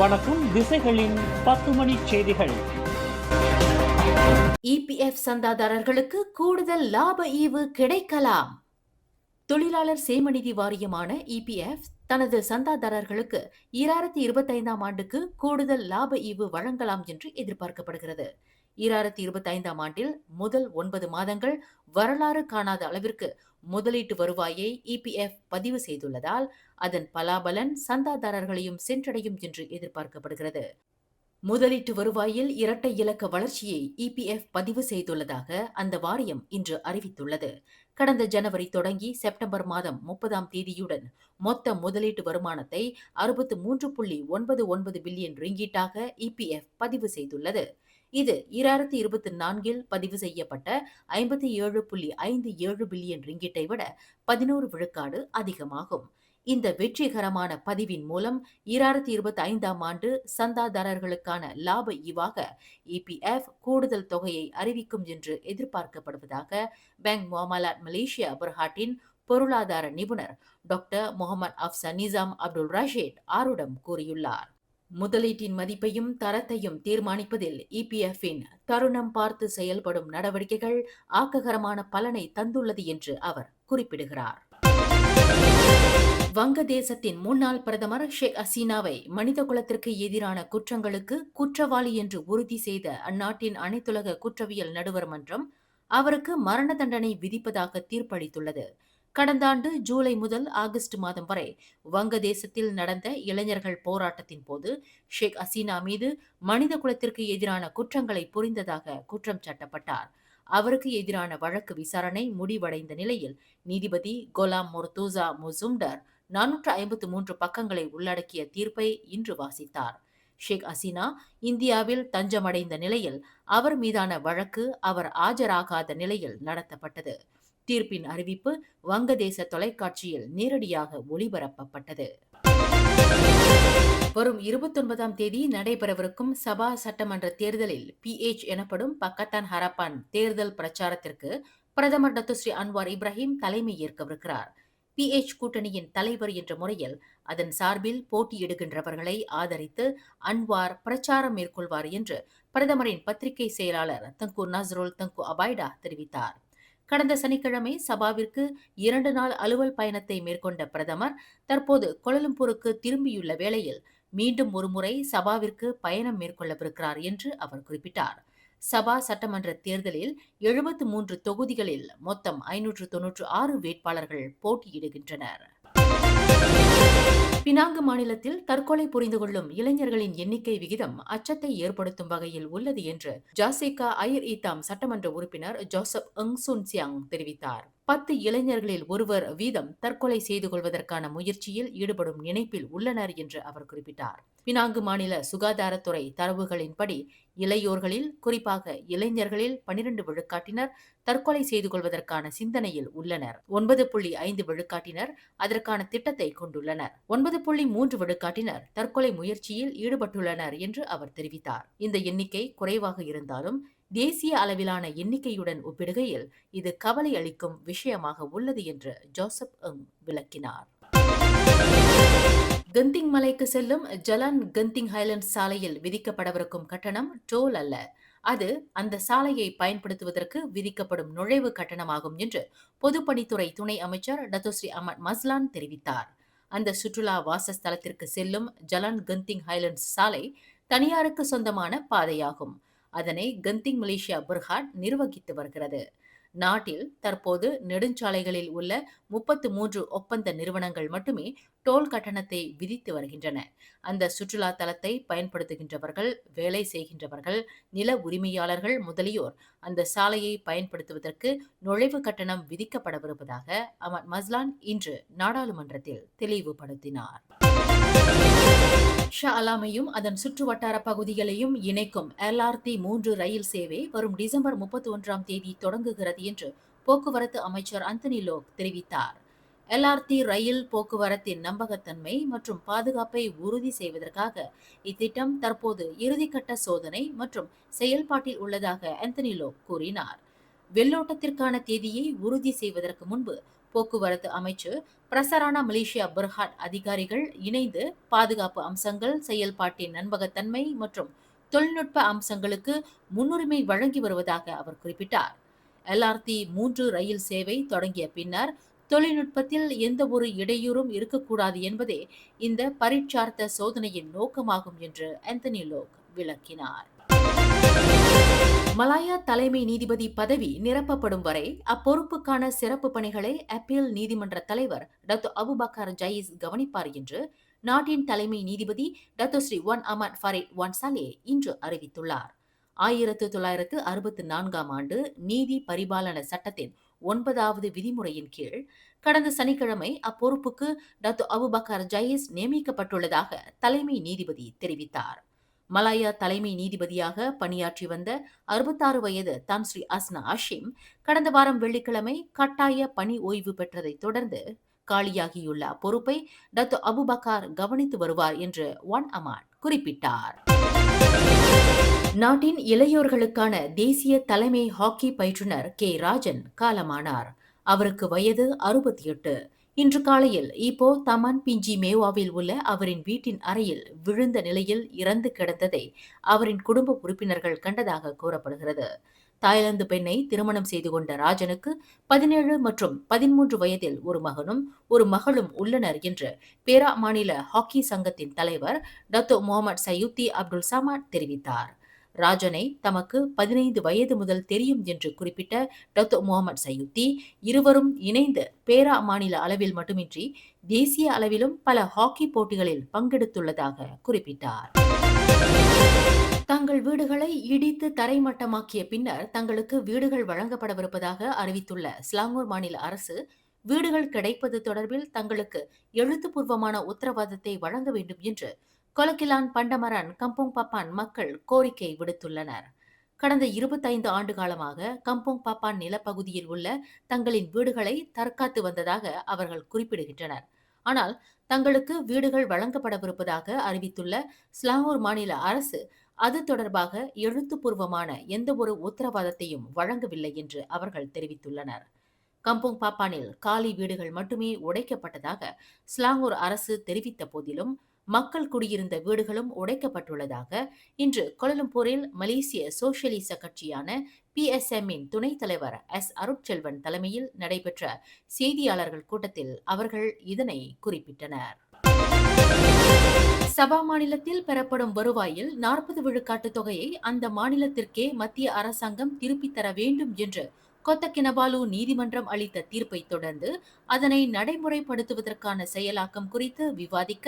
வணக்கம். திசைகளின் 10 மணி செய்திகள். இபிஎஃப் சந்தாதாரர்களுக்கு கூடுதல் லாப ஈவு கிடைக்கலாம். தொழிலாளர் சேமநிதி வாரியமான இபிஎஃப் தனது சந்தாதாரர்களுக்கு 2025ஆம் ஆண்டுக்கு கூடுதல் லாப ஈவு வழங்கலாம் என்று எதிர்பார்க்கப்படுகிறது. 2025ஆம் ஆண்டில் முதல் 9 மாதங்கள் வரலாறு காணாத அளவிற்கு முதலீட்டு வருவாயை இபிஎஃப் பதிவு செய்துள்ளதால் அதன் பலாபலன் சந்தாதாரர்களையும் சென்றடையும் என்று எதிர்பார்க்கப்படுகிறது. முதலீட்டு வருவாயில் இரட்டை இலக்க வளர்ச்சியை இபிஎஃப் பதிவு செய்துள்ளதாக அந்த வாரியம் இன்று அறிவித்துள்ளது. கடந்த ஜனவரி தொடங்கி செப்டம்பர் மாதம் 30ஆம் தேதியுடன் மொத்த முதலீட்டு வருமானத்தை 63.99 பில்லியன் ரிங்கீட்டாக இபிஎஃப் பதிவு செய்துள்ளது. இது 2024இல் பதிவு செய்யப்பட்ட 57.57 பில்லியன் ரிங்கிட்டை விட 11 விழுக்காடு அதிகமாகும். இந்த வெற்றிகரமான பதிவின் மூலம் 2025ஆம் ஆண்டு சந்தாதாரர்களுக்கான லாப ஈவாக இபிஎஃப் கூடுதல் தொகையை அறிவிக்கும் என்று எதிர்பார்க்கப்படுவதாக பேங்க் முஅமலாத் மலேசியா பெர்ஹாட்டின் பொருளாதார நிபுணர் டாக்டர் முகமது அப்சன் நிசாம் அப்துல் ரஷீத் ஆருடம் கூறியுள்ளார். முதலீட்டின் மதிப்பையும் தரத்தையும் தீர்மானிப்பதில் இபிஎஃப்பின் தருணம் பார்த்து செயல்படும் நடவடிக்கைகள் ஆக்ககரமான பலனை தந்துள்ளது என்று அவர் குறிப்பிடுகிறார். வங்கதேசத்தின் முன்னாள் பிரதமர் ஷேக் ஹசீனாவை மனிதகுலத்திற்கு எதிரான குற்றங்களுக்கு குற்றவாளி என்று உறுதி செய்த அந்நாட்டின் அனைத்துலக குற்றவியல் நடுவர் மன்றம் அவருக்கு மரண தண்டனை விதிப்பதாக தீர்ப்பளித்துள்ளது. கடந்த ஆண்டு ஜூலை முதல் ஆகஸ்ட் மாதம் வரை வங்கதேசத்தில் நடந்த இளைஞர்கள் போராட்டத்தின் போது ஷேக் ஹசீனா மீது மனித குலத்திற்கு எதிரான குற்றங்களை புரிந்ததாக குற்றம் சாட்டப்பட்டார். அவருக்கு எதிரான வழக்கு விசாரணை முடிவடைந்த நிலையில் நீதிபதி கோலாம் மொர்தூசா முசும்டர் 453 பக்கங்களை உள்ளடக்கிய தீர்ப்பை இன்று வாசித்தார். ஷேக் ஹசீனா இந்தியாவில் தஞ்சமடைந்த நிலையில் அவர் மீதான வழக்கு அவர் ஆஜராகாத நிலையில் நடத்தப்பட்டது. தீர்ப்பின் அறிவிப்பு வங்கதேச தொலைக்காட்சியில் நேரடியாக ஒளிபரப்பப்பட்டது. வரும் 29ஆம் தேதி நடைபெறவிருக்கும் சபா சட்டமன்ற தேர்தலில் பிஎச் எனப்படும் பக்கத்தான் ஹரப்பான் தேர்தல் பிரச்சாரத்திற்கு பிரதமர் டத்துஸ்ரீ அன்வார் இப்ராஹிம் தலைமை ஏற்கவிருக்கிறார். பிஎச் கூட்டணியின் தலைவர் என்ற முறையில் அதன் சார்பில் போட்டியிடுகின்றவர்களை ஆதரித்து அன்வார் பிரச்சாரம் மேற்கொள்வார் என்று பிரதமரின் பத்திரிகை செயலாளர் தங்கு நஸ்ருல் தங்கு அபாய்டா தெரிவித்தார். கடந்த சனிக்கிழமை சபாவிற்கு 2 நாள் அலுவல் பயணத்தை மேற்கொண்ட பிரதமர் தற்போது கோலாலம்பூருக்கு திரும்பியுள்ள வேளையில் மீண்டும் ஒருமுறை சபாவிற்கு பயணம் மேற்கொள்ளவிருக்கிறார் என்று அவர் குறிப்பிட்டார். சபா சட்டமன்ற தேர்தலில் 73 தொகுதிகளில் மொத்தம் 596 வேட்பாளர்கள் போட்டியிடுகின்றனர். பினாங்கு மாநிலத்தில் தற்கொலை புரிந்து கொள்ளும் இளைஞர்களின் எண்ணிக்கை விகிதம் அச்சத்தை ஏற்படுத்தும் வகையில் உள்ளது என்று ஜாசிகா ஐர் ஈத்தாம் சட்டமன்ற உறுப்பினர் ஜோசப் எங்சுன் சியாங் தெரிவித்தார். 10 இளைஞர்களில் ஒருவர் வீதம் தற்கொலை செய்து கொள்வதற்கான முயற்சியில் ஈடுபடும் நினைப்பில் உள்ளனர் என்று அவர் குறிப்பிட்டார். பினாங்கு மாநில சுகாதாரத்துறை தரவுகளின்படி இளையோர்களில் குறிப்பாக இளைஞர்களில் 12 விழுக்காட்டினர் தற்கொலை செய்து கொள்வதற்கான சிந்தனையில் உள்ளனர். 9.5 விழுக்காட்டினர் அதற்கான திட்டத்தை கொண்டுள்ளனர். 9.3 விழுக்காட்டினர் தற்கொலை முயற்சியில் ஈடுபட்டுள்ளனர் என்று அவர் தெரிவித்தார். இந்த எண்ணிக்கை குறைவாக இருந்தாலும் தேசிய அளவிலான எண்ணிக்கையுடன் ஒப்பிடுகையில் இது கவலை அளிக்கும் விஷயமாக உள்ளது என்று ஜோசப் எங் விளக்கினார். கந்திங் மலைக்கு செல்லும் ஜலான் கந்திங் ஹைலண்ட்ஸ் சாலையில் விதிக்கப்படவிருக்கும் கட்டணம் டோல் அல்ல, அது அந்த சாலையை பயன்படுத்துவதற்கு விதிக்கப்படும் நுழைவு கட்டணமாகும் என்று பொதுப்பணித்துறை துணை அமைச்சர் டத்தோஸ்ரீ அஹ்மத் மஸ்லான் தெரிவித்தார். அந்த சுற்றுலா வாசஸ்தலத்திற்கு செல்லும் ஜலான் கந்திங் ஹைலண்ட்ஸ் சாலை தனியாருக்கு சொந்தமான பாதையாகும். அதனை கந்திங் மலேசியா பெர்ஹாட் நிர்வகித்து வருகிறது. நாட்டில் தற்போது நெடுஞ்சாலைகளில் உள்ள 33 ஒப்பந்த நிறுவனங்கள் மட்டுமே டோல் கட்டணத்தை விதித்து வருகின்றன. அந்த சுற்றுலா தலத்தை பயன்படுத்துகின்றவர்கள், வேலை செய்கின்றவர்கள், நில உரிமையாளர்கள் முதலியோர் அந்த சாலையை பயன்படுத்துவதற்கு நுழைவு கட்டணம் விதிக்கப்படவிருப்பதாக அஹ்மத் மஸ்லான் இன்று நாடாளுமன்றத்தில் தெளிவுபடுத்தினார். ஷா அலாமையும் அதன் சுற்று வட்டார பகுதிகளையும் இணைக்கும் LRT 3 ரயில் சேவை வரும் டிசம்பர் 31ஆம் தேதி தொடங்குகிறது என்று போக்குவரத்து அமைச்சர் அந்தனி லோக் தெரிவித்தார். LRT ரயில் போக்குவரத்தின் நம்பகத்தன்மை மற்றும் பாதுகாப்பை உறுதி செய்வதற்காக இத்திட்டம் தற்போது இறுதிக்கட்ட சோதனை மற்றும் செயல்பாட்டில் உள்ளதாக அந்தனி லோக் கூறினார். வெள்ளோட்டத்திற்கான தேதியை உறுதி செய்வதற்கு முன்பு போக்குவரத்து அமைச்சு, பிரசரானா மலேசியா பெர்ஹாட் அதிகாரிகள் இணைந்து பாதுகாப்பு அம்சங்கள், செயல்பாட்டின் நம்பகத்தன்மை மற்றும் தொழில்நுட்ப அம்சங்களுக்கு முன்னுரிமை வழங்கி வருவதாக அவர் குறிப்பிட்டார். LRT 3 ரயில் சேவை தொடங்கிய பின்னர் தொழில்நுட்பத்தில் எந்த ஒரு இடையூறும் இருக்கக்கூடாது என்பதே இந்த பரீட்சார்த்த சோதனையின் நோக்கமாகும் என்று ஆந்தனி லோக் விளக்கினார். மலாயா தலைமை நீதிபதி பதவி நிரப்பப்படும் வரை அப்பொறுப்புக்கான சிறப்பு பணிகளை அப்பீல் நீதிமன்ற தலைவர் டாக்டர் அபுபக்கர் ஜயீஸ் கவனிப்பார் என்று நாட்டின் தலைமை நீதிபதி டாக்டர் ஸ்ரீ ஒன் அமட் ஃபரீத் ஒன்சாலே இன்று அறிவித்துள்ளார். 1964ஆம் ஆண்டு நீதி பரிபாலன சட்டத்தின் 9வது விதிமுறையின் கீழ் கடந்த சனிக்கிழமை அப்பொறுப்புக்கு டாக்டர் அபுபக்கர் ஜயீஸ் நியமிக்கப்பட்டுள்ளதாக தலைமை நீதிபதி தெரிவித்தார். மலாயா தலைமை நீதிபதியாக பணியாற்றி வந்த 66 வயது தான் ஸ்ரீ அஸ்னா ஹஷீம் கடந்த வாரம் வெள்ளிக்கிழமை கட்டாய பணி ஓய்வு பெற்றதை தொடர்ந்து காலியாகியுள்ள அப்பொறுப்பை டாக்டர் அபுபக்கர் கவனித்து வருவார் என்று ஒன் அமாட் குறிப்பிட்டார். நாட்டின் இளையோர்களுக்கான தேசிய தலைமை ஹாக்கி பயிற்றுனர் கே ராஜன் காலமானார். அவருக்கு வயது 68. இன்று காலையில் இப்போ தமன் பிஞ்சி மேவாவில் உள்ள அவரின் வீட்டின் அறையில் விழுந்த நிலையில் இறந்து கிடந்ததை அவரின் குடும்ப உறுப்பினர்கள் கண்டதாக கூறப்படுகிறது. தாய்லாந்து பெண்ணை திருமணம் செய்து கொண்ட ராஜனுக்கு 17 மற்றும் 13 வயதில் ஒரு மகனும் ஒரு மகளும் உள்ளனர் என்று பேரா மாநில ஹாக்கி சங்கத்தின் தலைவர் டாக்டர் முகமது சயூத்தி அப்துல் சமாட் தெரிவித்தார். ராஜனை தமக்கு 15 வயது முதல் தெரியும் என்று குறிப்பிட்ட டாக்டர் முகமது சயூத்தி, இருவரும் இணைந்து பேரா மாநில அளவில் மட்டுமின்றி தேசிய அளவிலும் பல ஹாக்கி போட்டிகளில் பங்கெடுத்துள்ளதாக குறிப்பிட்டார். தங்கள் வீடுகளை இடித்து தரைமட்டமாக்கிய பின்னர் தங்களுக்கு வீடுகள் வழங்கப்படவிருப்பதாக அறிவித்துள்ள ஸ்லாங்கூர் மாநில அரசு, வீடுகள் கிடைப்பது தொடர்பில் தங்களுக்கு எழுத்துப்பூர்வமான உத்தரவாதத்தை வழங்க வேண்டும் என்று கொலக்கிலான் பண்டமரான் கம்போங் பப்பான் மக்கள் கோரிக்கை விடுத்துள்ளனர். கடந்த 25 ஆண்டு காலமாக கம்போங் பப்பான் நிலப்பகுதியில் உள்ள தங்களின் வீடுகளை தற்காத்து வந்ததாக அவர்கள் குறிப்பிடுகின்றனர். ஆனால் தங்களுக்கு வீடுகள் வழங்கப்படவிருப்பதாக அறிவித்துள்ள ஸ்லாங்கூர் மாநில அரசு அது தொடர்பாக எழுத்துப்பூர்வமான எந்த ஒரு உத்தரவாதத்தையும் வழங்கவில்லை என்று அவர்கள் தெரிவித்துள்ளனர். கம்போங் பாப்பானில் காலி வீடுகள் மட்டுமே உடைக்கப்பட்டதாக ஸ்லாங்கூர் அரசு தெரிவித்த போதிலும் மக்கள் குடியிருந்த வீடுகளும் உடைக்கப்பட்டுள்ளதாக இன்று கோலாலம்பூரில் மலேசிய சோசியலிச கட்சியான PSM-இன் துணைத் தலைவர் எஸ் அருட்செல்வன் தலைமையில் நடைபெற்ற செய்தியாளர்கள் கூட்டத்தில் அவர்கள் இதனை குறிப்பிட்டனர். சபா மாநிலத்தில் பெறப்படும் வருவாயில் 40 விழுக்காட்டு தொகையை அந்த மாநிலத்திற்கே மத்திய அரசாங்கம் திருப்பித் தர வேண்டும் என்று கொத்தகினபாலு நீதிமன்றம் அளித்த தீர்ப்பை தொடர்ந்து அதனை நடைமுறைப்படுத்துவதற்கான செயலாக்கம் குறித்து விவாதிக்க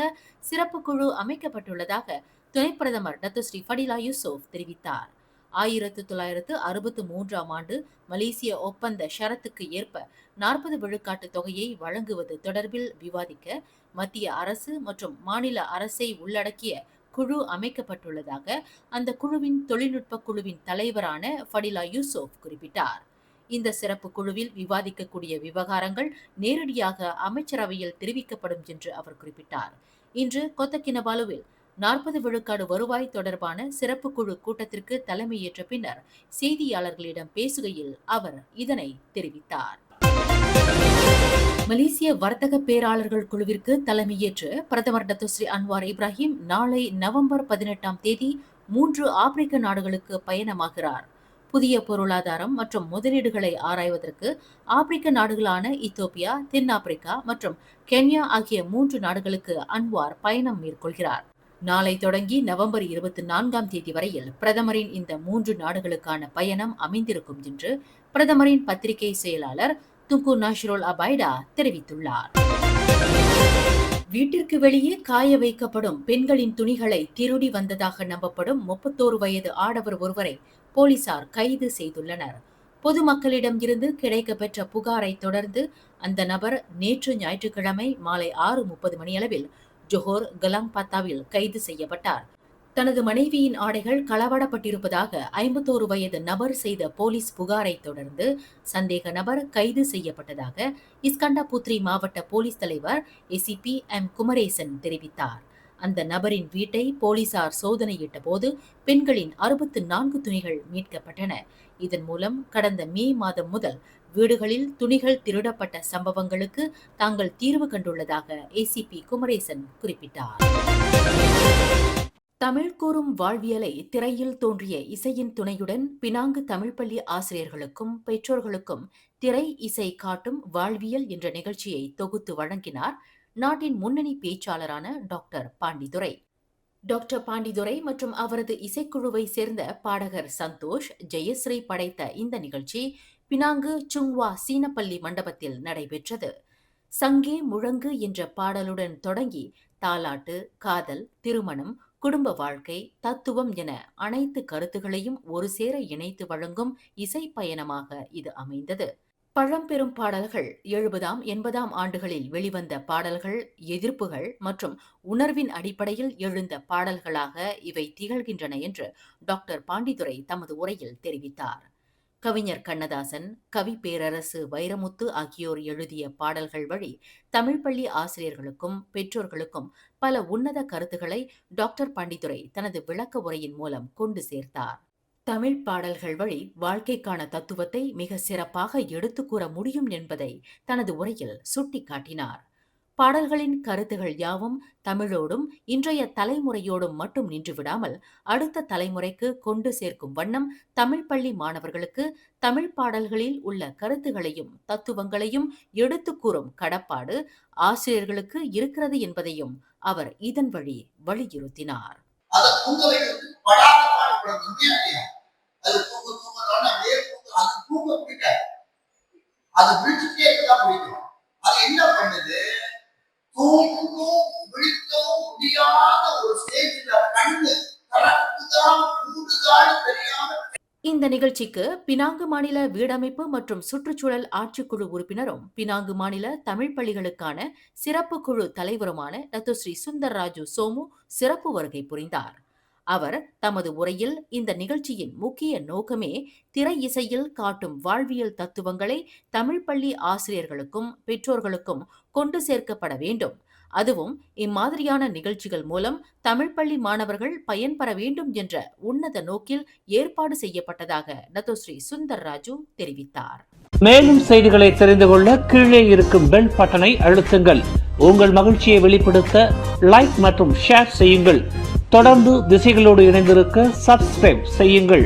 சிறப்பு குழு அமைக்கப்பட்டுள்ளதாக துணை பிரதமர் டாக்டர் ஸ்ரீ ஃபடிலா யூசுப் தெரிவித்தார். 1963ஆம் ஆண்டு மலேசிய ஒப்பந்த ஷரத்துக்கு ஏற்ப 40 விழுக்காட்டு தொகையை வழங்குவது தொடர்பில் விவாதிக்க மத்திய அரசு மற்றும் மாநில அரசை உள்ளடக்கிய குழு அமைக்கப்பட்டுள்ளதாக அந்த குழுவின் தொழில்நுட்ப குழுவின் தலைவரான ஃபடிலா யூசுப் குறிப்பிட்டார். இந்த சிறப்பு குழுவில் விவாதிக்கக்கூடிய விவகாரங்கள் நேரடியாக அமைச்சரவையில் தெரிவிக்கப்படும் என்று அவர் குறிப்பிட்டார். இன்று கொத்தகினபாலுவில் 40 விழுக்காடு வருவாய் தொடர்பான சிறப்பு குழு கூட்டத்திற்கு தலைமையேற்ற பின்னர் செய்தியாளர்களிடம் பேசுகையில் அவர் இதனை தெரிவித்தார். மலேசிய வர்த்தக பேராளர்கள் குழுவிற்கு தலைமையேற்று பிரதமர் டாக்டர் ஸ்ரீ அன்வார் இப்ராஹிம் நாளை நவம்பர் 18ஆம் தேதி 3 ஆப்பிரிக்க நாடுகளுக்கு பயணமாகிறார். புதிய பொருளாதாரம் மற்றும் முதலீடுகளை ஆராய்வதற்கு ஆப்பிரிக்க நாடுகளான இத்தோப்பியா, தென்னாப்பிரிக்கா மற்றும் கென்யா ஆகிய 3 நாடுகளுக்கு அன்வார் பயணம் மேற்கொள்கிறார். நாளை தொடங்கி நவம்பர் 24ஆம் தேதி வரையில் பிரதமரின் இந்த 3 நாடுகளுக்கான பயணம் அமைந்திருக்கும் என்று பிரதமரின் பத்திரிகை செயலாளர் துங்கு நாஷ்ரோல் அபைடா தெரிவித்துள்ளார். வீட்டிற்கு வெளியே காய வைக்கப்படும் பெண்களின் துணிகளை திருடி வந்ததாக நம்பப்படும் 31 வயது ஆடவர் ஒருவரை போலீசார் கைது செய்துள்ளனர். பொதுமக்களிடம் இருந்து கிடைக்கப்பெற்ற புகாரை தொடர்ந்து அந்த நபர் நேற்று ஞாயிற்றுக்கிழமை மாலை 6:30 மணியளவில் ஜொஹோர் கலாங்பாத்தாவில் கைது செய்யப்பட்டார். தனது மனைவியின் ஆடைகள் களவாடப்பட்டிருப்பதாக 51 வயது நபர் செய்த போலீஸ் புகாரை தொடர்ந்து சந்தேக நபர் கைது செய்யப்பட்டதாக இஸ்கண்டா புத்ரி மாவட்ட போலீஸ் தலைவர் ACP M குமரேசன் தெரிவித்தார். அந்த நபரின் வீட்டை போலீசார் சோதனையிட்ட போது பெண்களின் 64 துணிகள் மீட்கப்பட்டன. இதன் மூலம் கடந்த மே மாதம் முதல் வீடுகளில் துணிகள் திருடப்பட்ட சம்பவங்களுக்கு தாங்கள் தீர்வு கண்டுள்ளதாக ஏசிபி குமரேசன் குறிப்பிட்டார். தமிழ் கூறும் வாழ்வியலை திரையில் தோன்றிய இசையின் துணையுடன் பினாங்கு தமிழ் பள்ளி ஆசிரியர்களுக்கும் பெற்றோர்களுக்கும் திரை இசை காட்டும் வாழ்வியல் என்ற நிகழ்ச்சியை தொகுத்து வழங்கினார் நாட்டின் முன்னணி பேச்சாளரான டாக்டர் பாண்டிதுரை. டாக்டர் பாண்டிதுரை மற்றும் அவரது இசைக்குழுவை சேர்ந்த பாடகர் சந்தோஷ், ஜெயஸ்ரீ படைத்த இந்த நிகழ்ச்சி பினாங்கு சுங்வா சீனப்பள்ளி மண்டபத்தில் நடைபெற்றது. சங்கே முழங்கு என்ற பாடலுடன் தொடங்கி தாலாட்டு, காதல், திருமணம், குடும்ப வாழ்க்கை, தத்துவம் என அனைத்து கருத்துகளையும் ஒரு சேர இணைத்து வழங்கும் இசை பயணமாக இது அமைந்தது. பழம்பெரும் பாடல்கள் 70ஆம் 80ஆம் ஆண்டுகளில் வெளிவந்த பாடல்கள், எதிர்ப்புகள் மற்றும் உணர்வின் அடிப்படையில் எழுந்த பாடல்களாக இவை திகழ்கின்றன என்று டாக்டர் பாண்டிதுரை தமது உரையில் தெரிவித்தார். கவிஞர் கண்ணதாசன், கவி பேரரசு வைரமுத்து ஆகியோர் எழுதிய பாடல்கள் வழி தமிழ் பள்ளி ஆசிரியர்களுக்கும் பெற்றோர்களுக்கும் பல உன்னத கருத்துக்களை டாக்டர் பாண்டிதுரை தனது விளக்க உரையின் மூலம் கொண்டு சேர்த்தார். தமிழ் பாடல்கள் வழி வாழ்க்கைக்கான தத்துவத்தை மிக சிறப்பாக எடுத்துக் கூற முடியும் என்பதை தனது உரையில் சுட்டிக்காட்டினார். பாடல்களின் கருத்துகள் யாவும் தமிழோடும் இன்றைய தலைமுறையோடும் மட்டும் நின்று விடாமல் அடுத்த தலைமுறைக்கு கொண்டு சேர்க்கும் வண்ணம் தமிழ் பள்ளி மாணவர்களுக்கு தமிழ் பாடல்களில் உள்ள கருத்துகளையும் தத்துவங்களையும் எடுத்துக் கூறும் கடப்பாடு ஆசிரியர்களுக்கு இருக்கிறது என்பதையும் அவர் இதன் வழி வலியுறுத்தினார். இந்த நிகழ்ச்சிக்கு பினாங்கு மாநில வீடமைப்பு மற்றும் சுற்றுச்சூழல் ஆட்சிக்குழு உறுப்பினரும் பினாங்கு மாநில தமிழ் பள்ளிகளுக்கான சிறப்பு குழு தலைவருமான டத்தோஸ்ரீ சுந்தர்ராஜு சோமு சிறப்பு வருகை புரிந்தார். அவர் தமது உரையில் இந்த நிகழ்ச்சியின் முக்கிய நோக்கமே திரை இசையில் காட்டும் வாழ்வியல் தத்துவங்களை தமிழ் பள்ளி ஆசிரியர்களுக்கும் பெற்றோர்களுக்கும் கொண்டு சேர்க்கப்பட வேண்டும், அதுவும் இம்மாதிரியான நிகழ்ச்சிகள் மூலம் தமிழ் பள்ளி மாணவர்கள் பயன்பெற வேண்டும் என்ற உன்னத நோக்கில் ஏற்பாடு செய்யப்பட்டதாக டத்தோஸ்ரீ சுந்தர்ராஜு தெரிவித்தார். மேலும் செய்திகளை தெரிந்து கொள்ள கீழே இருக்கும் பெல் பட்டனை அழுத்துங்கள். உங்கள் மகிழ்ச்சியை வெளிப்படுத்த லைக் மற்றும் ஷேர் செய்யுங்கள். தொடர்ந்து திசைகளோடு இணைந்திருக்க சப்ஸ்கிரைப் செய்யுங்கள்.